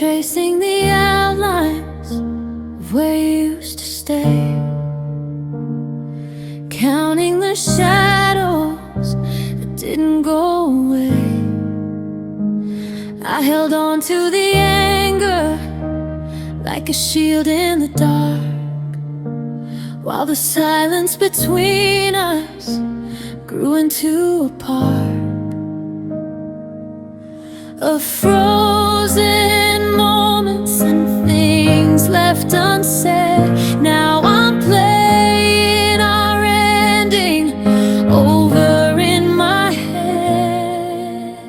tracing the outlines of where you used to stay, counting the shadows that didn't go away. I held on to the anger like a shield in the dark, while the silence between us grew into a park of frozen moments and things left unsaid. Now I'm playing our ending over in my head.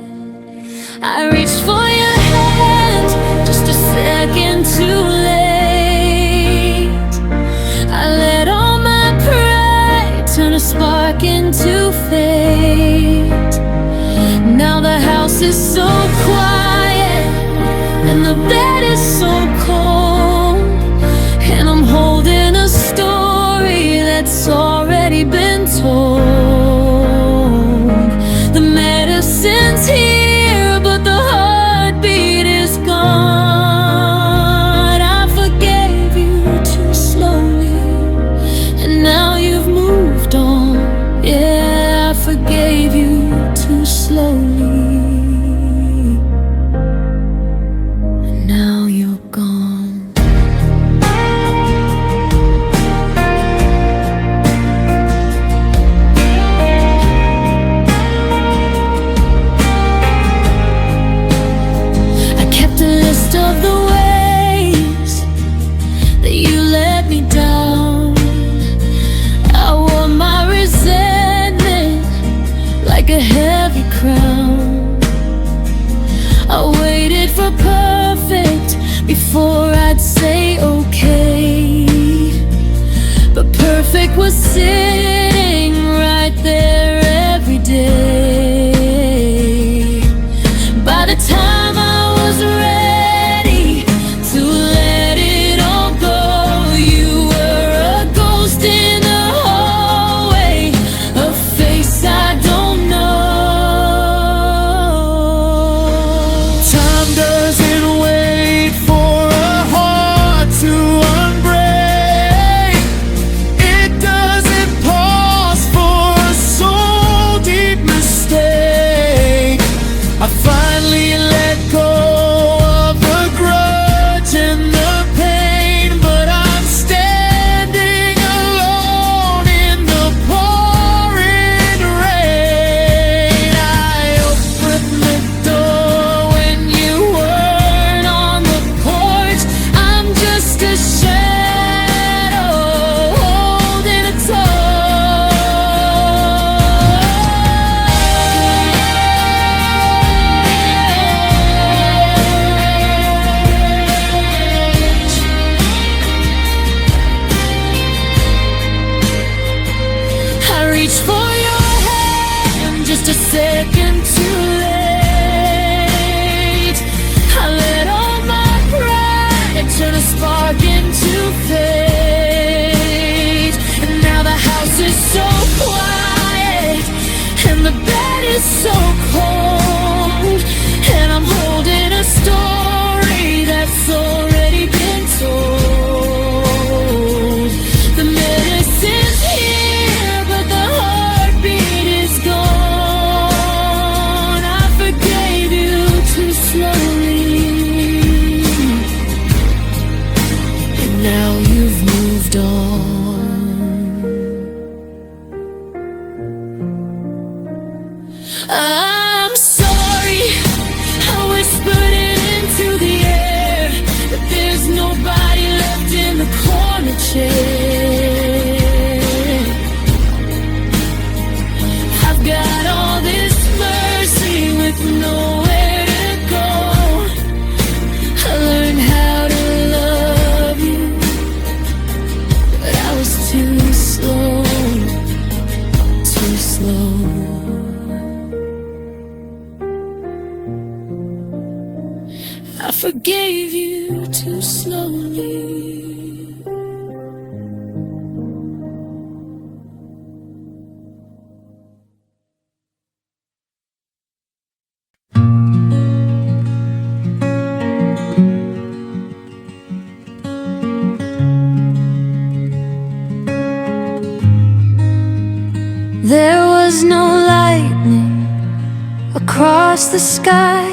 I reached for your hand just a second too late. I let all my pride turn a spark into fate. Now the house is so quiet and the bed is so cold, and I'm holding a story that's already been told. The medicine's here, but the heartbeat is gone. I forgave you too slowly, and now you've moved on. Yeah, I forgave you too slowly. Now you're gone. I kept a list of the ways that you let me down. I wore my resentment like a heavy crown. I waited for perfect before I'd say okay, but perfect was sitting right there every day. By the time I was ready to let it all go, you were a ghost in the hallway, a face I don't know. Time doesn't wait for a heart to unbreak. It doesn't pause for a soul deep mistake. I finally let go of the grudge and the pain, but I'm standing alone in the pouring rain. I opened the door when you weren't on the porch. I'm just a shadow holding a torch. I reached for your hand just a second too late. I let all my pride turn a spark into fate. And now the house is so quiet and the bed is so cold, and I'm holding a story that's already been told. The medicine's here, but the heartbeat is gone. I forgave you too slowly, and now you've moved on. I'm sorry, I whispered it into the air, that there's nobody left in the corner chair. I've got all this mercy with nowhere to go. I learned how to love you, but I was too slow, too slow. I forgave you too slowly. the sky.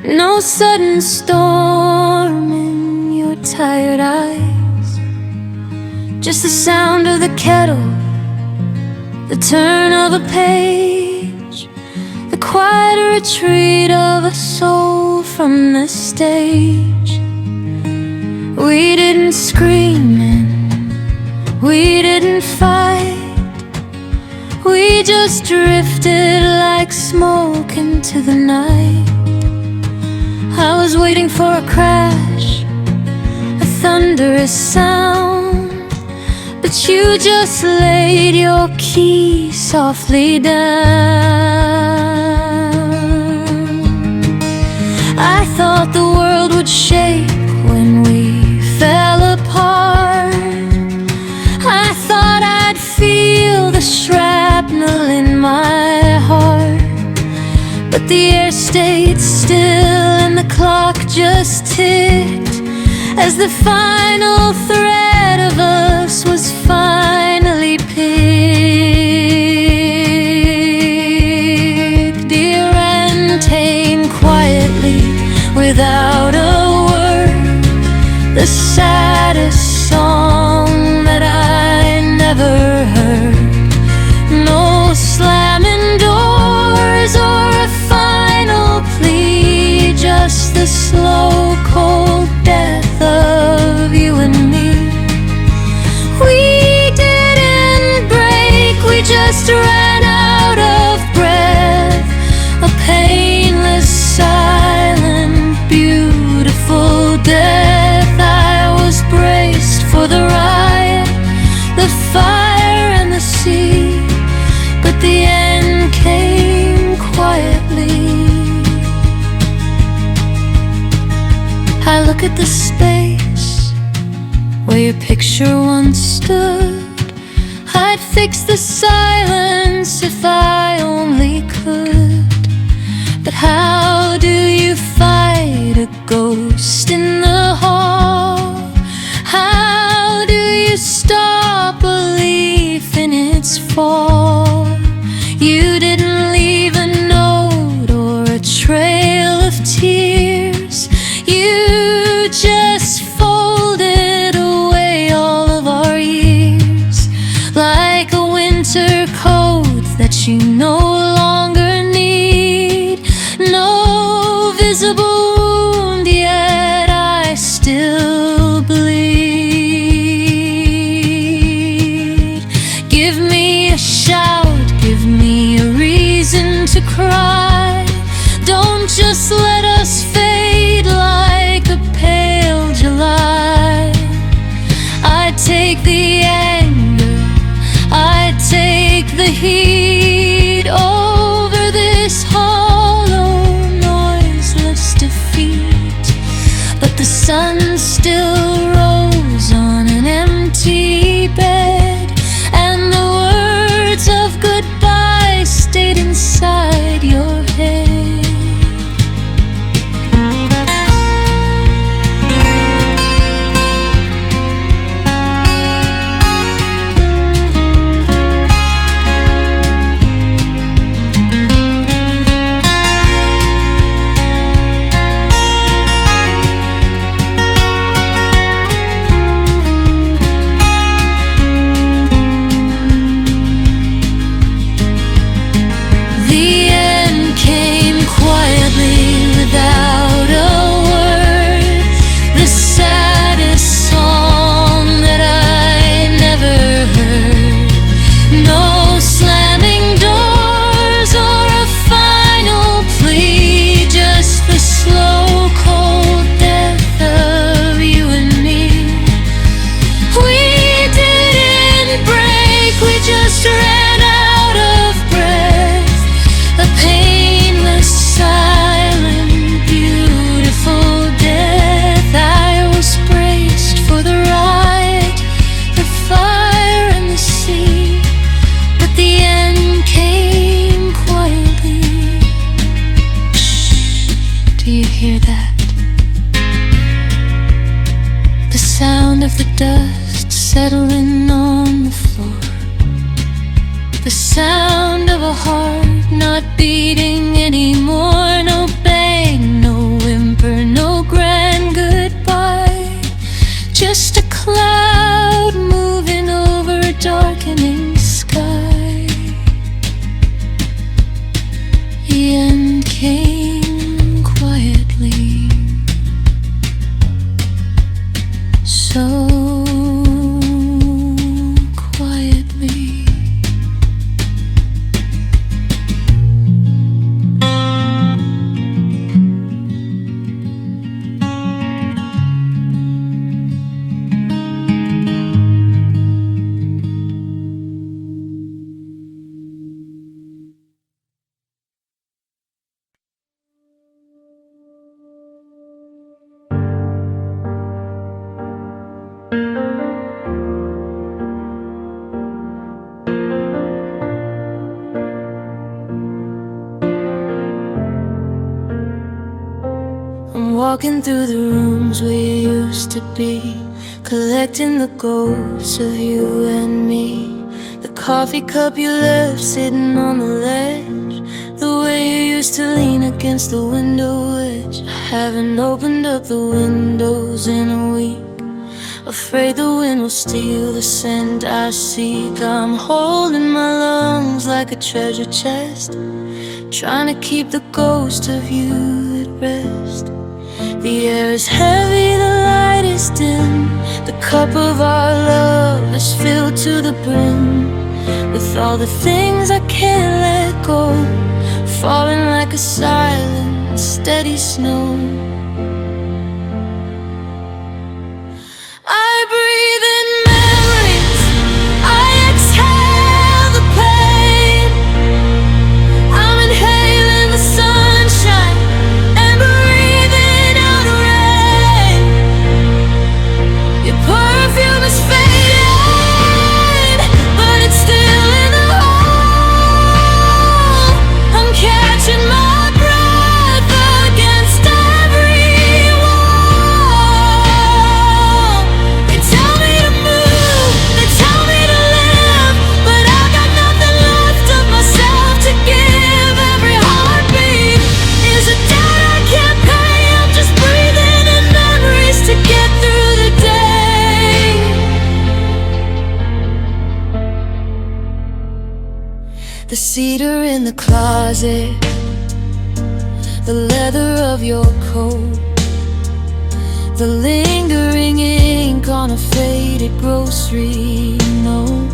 No sudden storm in your tired eyes. Just the sound of the kettle, the turn of a page, the quiet retreat of a soul from the stage. We didn't scream and we didn't fight. We just drifted like smoke into the night. I was waiting for a crash, a thunderous sound, but you just laid your key softly down. I thought the world would shake when we fell apart. I thought I'd feel the shrapnel in my heart, but the air stayed still and the clock just ticked as the final thread of us was finally picked. Dear end came quietly without a word, the saddest song that I never heard. No slamming doors or a final plea, just the slow, cold death of you and me. We didn't break, we just ran out of breath. A painless, silent, beautiful death. I was braced for the riot, the fire and the sea, but the end came quietly. I look at the space where your picture once stood. I'd fix the silence if I only could. But how do you fight a ghost in the hall? How do you stop a leaf in its fall? You didn't leave a note or a trail of tears. You just folded away all of our years, like a winter coat that you no longer need. No visible wound, yet I still bleed. Give me a shout, give me a reason to cry. Don't just let us fade like a pale July. I take the anger, I take the heat over this hollow, noiseless defeat. But the sun still rose on an empty bed, and the words of goodbye stayed inside your head. Dust settling on the floor, the sound of a heart not beating anymore. No bang, no whimper, no grand goodbye. Just a cloud moving over a darkening sky. The end came quietly, so quietly. I'm walking through the rooms where you used to be, collecting the ghosts of you and me. The coffee cup you left sitting on the ledge, the way you used to lean against the window ledge. I haven't opened up the windows in a week, afraid the wind will steal the scent I seek. I'm holding my lungs like a treasure chest, trying to keep the ghost of you at rest. The air is heavy, the light is dim, the cup of our love is filled to the brim with all the things I can't let go, falling like a silent, steady snow. I breathe in memories, I exhale the pain. I'm inhaling the sunshine and breathing out rain. Your perfume is fading, but it's still in the hole. I'm catching my breath against every wall. They tell me to move, they tell me to live, but I got nothing left of myself to give. Every heartbeat is a debt I can't pay. I'm just breathing in memories to get through the day. The cedar in the closet, the leather of your coat, the lingering ink on a faded grocery note.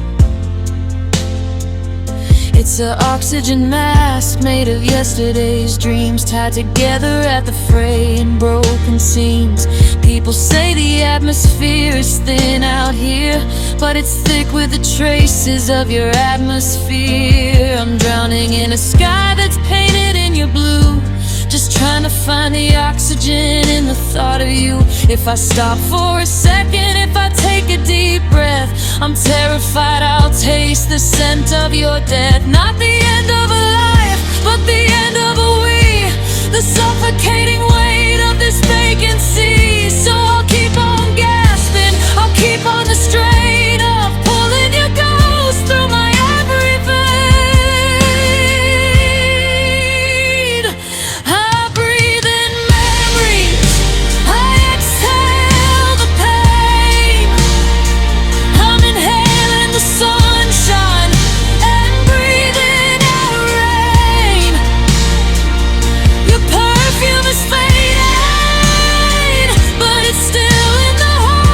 It's an oxygen mask made of yesterday's dreams, tied together at the fray in broken seams. People say the atmosphere is thin out here, but it's thick with the traces of your atmosphere. I'm drowning in a sky that's painted in your blue, just trying to find the oxygen in the thought of you. If I stop for a second, if I take a deep breath, I'm terrified I'll taste the scent of your death. Not the end of a life, but the end of a we, the suffocating weight of this vacancy. So I'll keep on gasping, I'll keep on the strain of pulling your ghost through my every vein. I breathe in memories, I exhale the pain. I'm inhaling the sunshine and breathing out rain. Your perfume is fading, but it's still in the hole.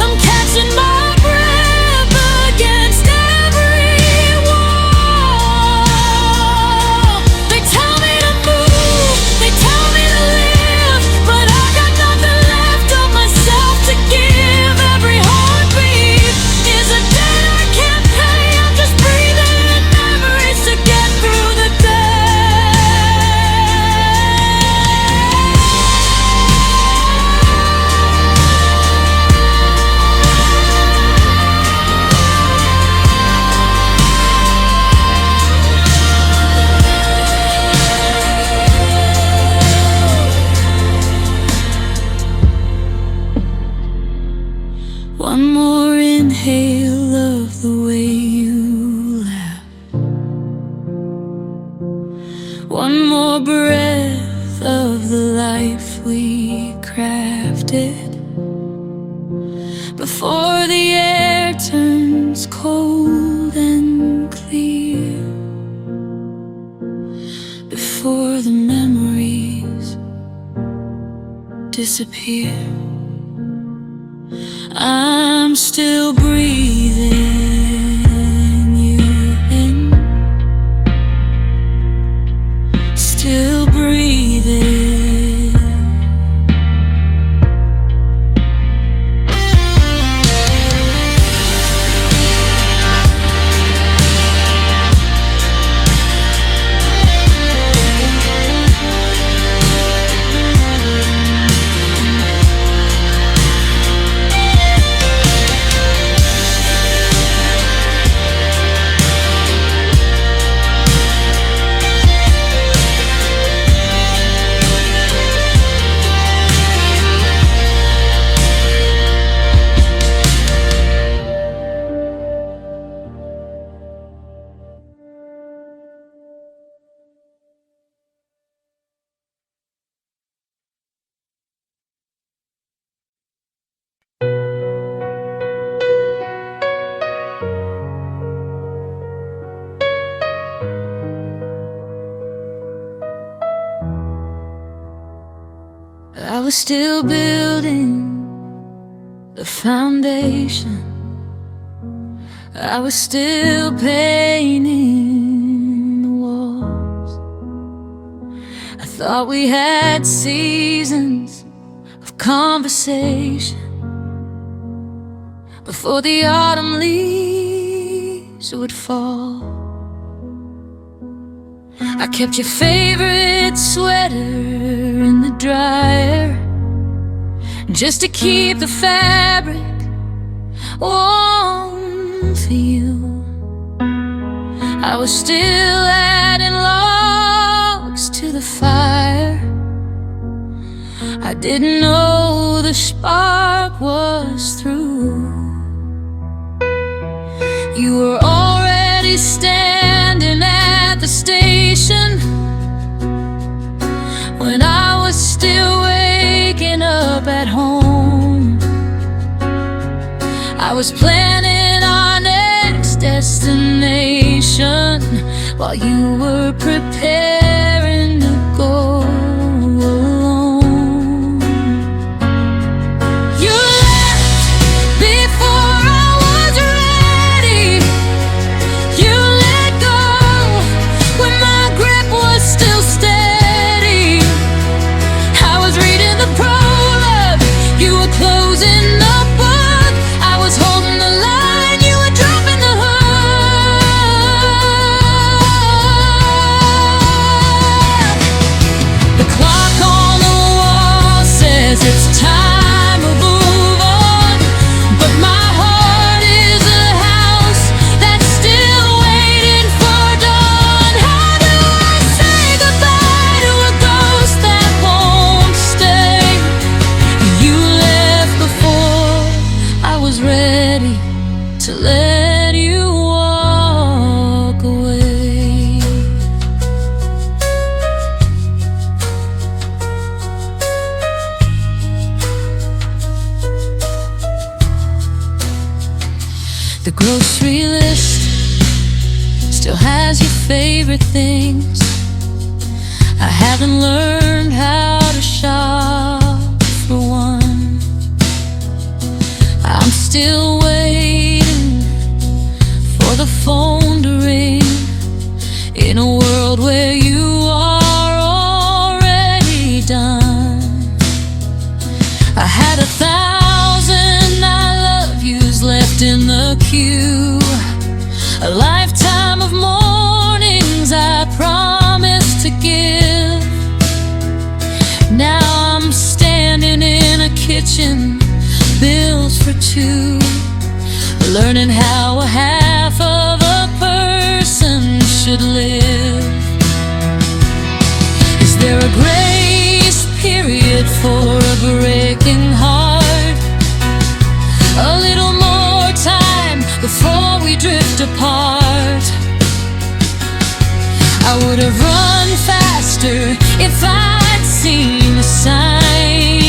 I'm catching my breath against every wall. They tell me to move, they tell me to live, but I got nothing left of myself to give. Every heartbeat is a debt I can't pay. I'm just breathing in memories to get through the One more inhale of the way you laugh, we crafted before the air turns cold and clear, before the memories disappear. I'm still breathing you in, still breathing. I was still building the foundation, I was still painting the walls. I thought we had seasons of conversation before the autumn leaves would fall. I kept your favorite sweater in the dryer just to keep the fabric warm for you. I was still adding logs to the fire. I didn't know the spark was through. You were already standing at the station when I was still waking up at home. I was planning our next destination while you were preparing to go alone. You left before I was ready. You let go when my grip was still steady. I was reading the prologue, you were closing the book. I was holding the line, you were dropping the hook. The clock on the wall says it's time to move on, but my heart is a house that's still waiting for dawn. How do I say goodbye to a ghost that won't stay? You left before I was ready to let you walk away. The grocery list still has your favorite things. I haven't learned how to shop for one. I'm still waiting for the phone to ring in a world where you are already done. I had 1,000 I love yous left in the queue, a lifetime of mornings I promised to give. Now I'm standing in a kitchen built for two, learning how a half of a person should live. Is there a grace period for a breaking heart? A little more time before we drift apart. I would have run faster if I'd seen the signs.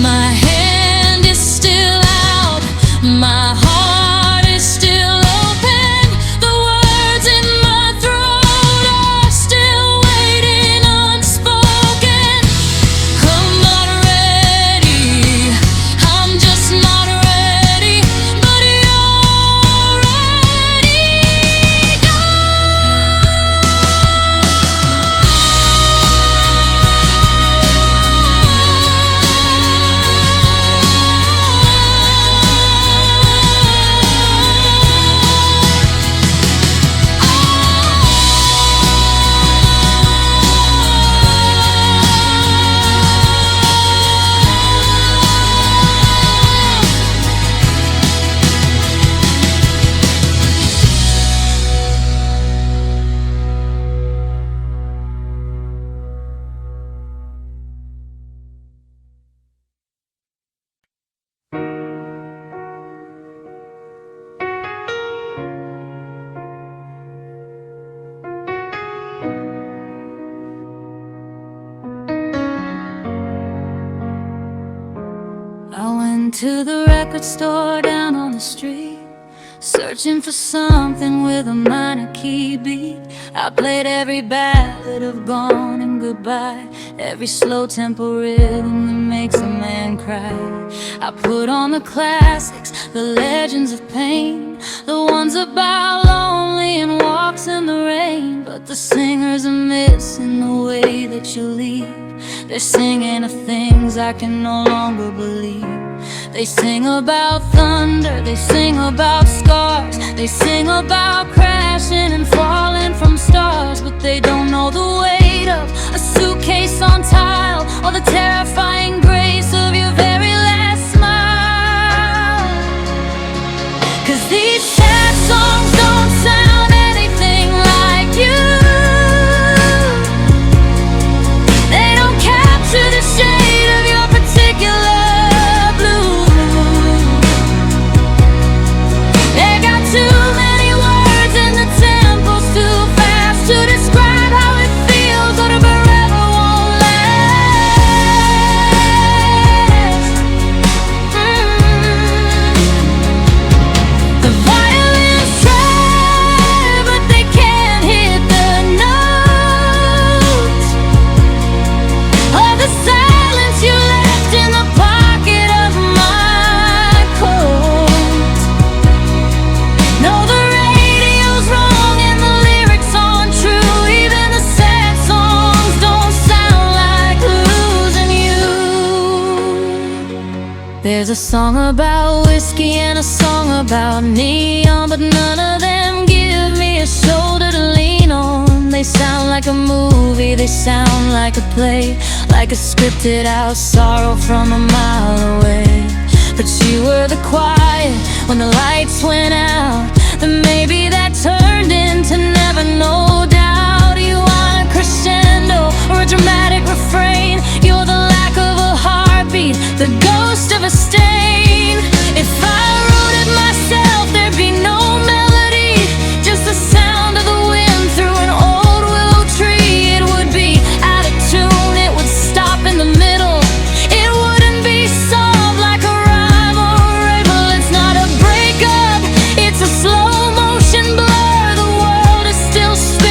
My hand is still out, my heart is still open. The words in my throat are still waiting unspoken. I'm not ready, I'm just not ready, but you're ready. I went to the record store down on the street, searching for something with a minor key beat. I played every ballad of Gone and Goodbye, every slow tempo rhythm that makes a man cry. I put on the classics, the legends of pain, the ones about lonely and walks in the rain. But the singers are missing the way that you leave. They're singing of things I can no longer believe. They sing about thunder, they sing about scars, they sing about crashing and falling from stars. But they don't know the weight of a suitcase on tile, or the terrifying grace of your very last smile. 'Cause these sad songs don't sound anything like you. They don't capture the shade of your particular blue. They got too many words and the tempo's too fast to describe how it feels, but it forever won't last. The violins try, but they can't hit the notes of the silence you left in the pocket of my coat. No, the radio's wrong and the lyrics aren't true. Even the sad songs don't sound like losing you. There's a song about whiskey and a song about neon, but none of them give me a shoulder to lean on. They sound like a movie, they sound like a play, like a scripted out sorrow from a mile away. But you were the quiet when the lights went out, then maybe that turned into never, no doubt. You want a crescendo or a dramatic refrain. You're the lack of a heartbeat, the ghost of a stain. If I wrote it myself, there'd be no melody, just the sound of the wind through an old willow tree. It would be out of tune, it would stop in the middle. It wouldn't be solved like a rhyme or a riddle. It's not a breakup, it's a slow motion blur. The world is still spinning.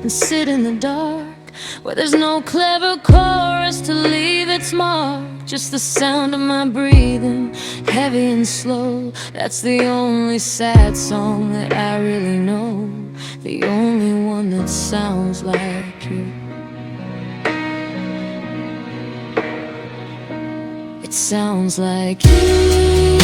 and sit in the dark, where there's no clever chorus to leave its mark. Just the sound of my breathing, heavy and slow. That's the only sad song that I really know, the only one that sounds like you. It sounds like you.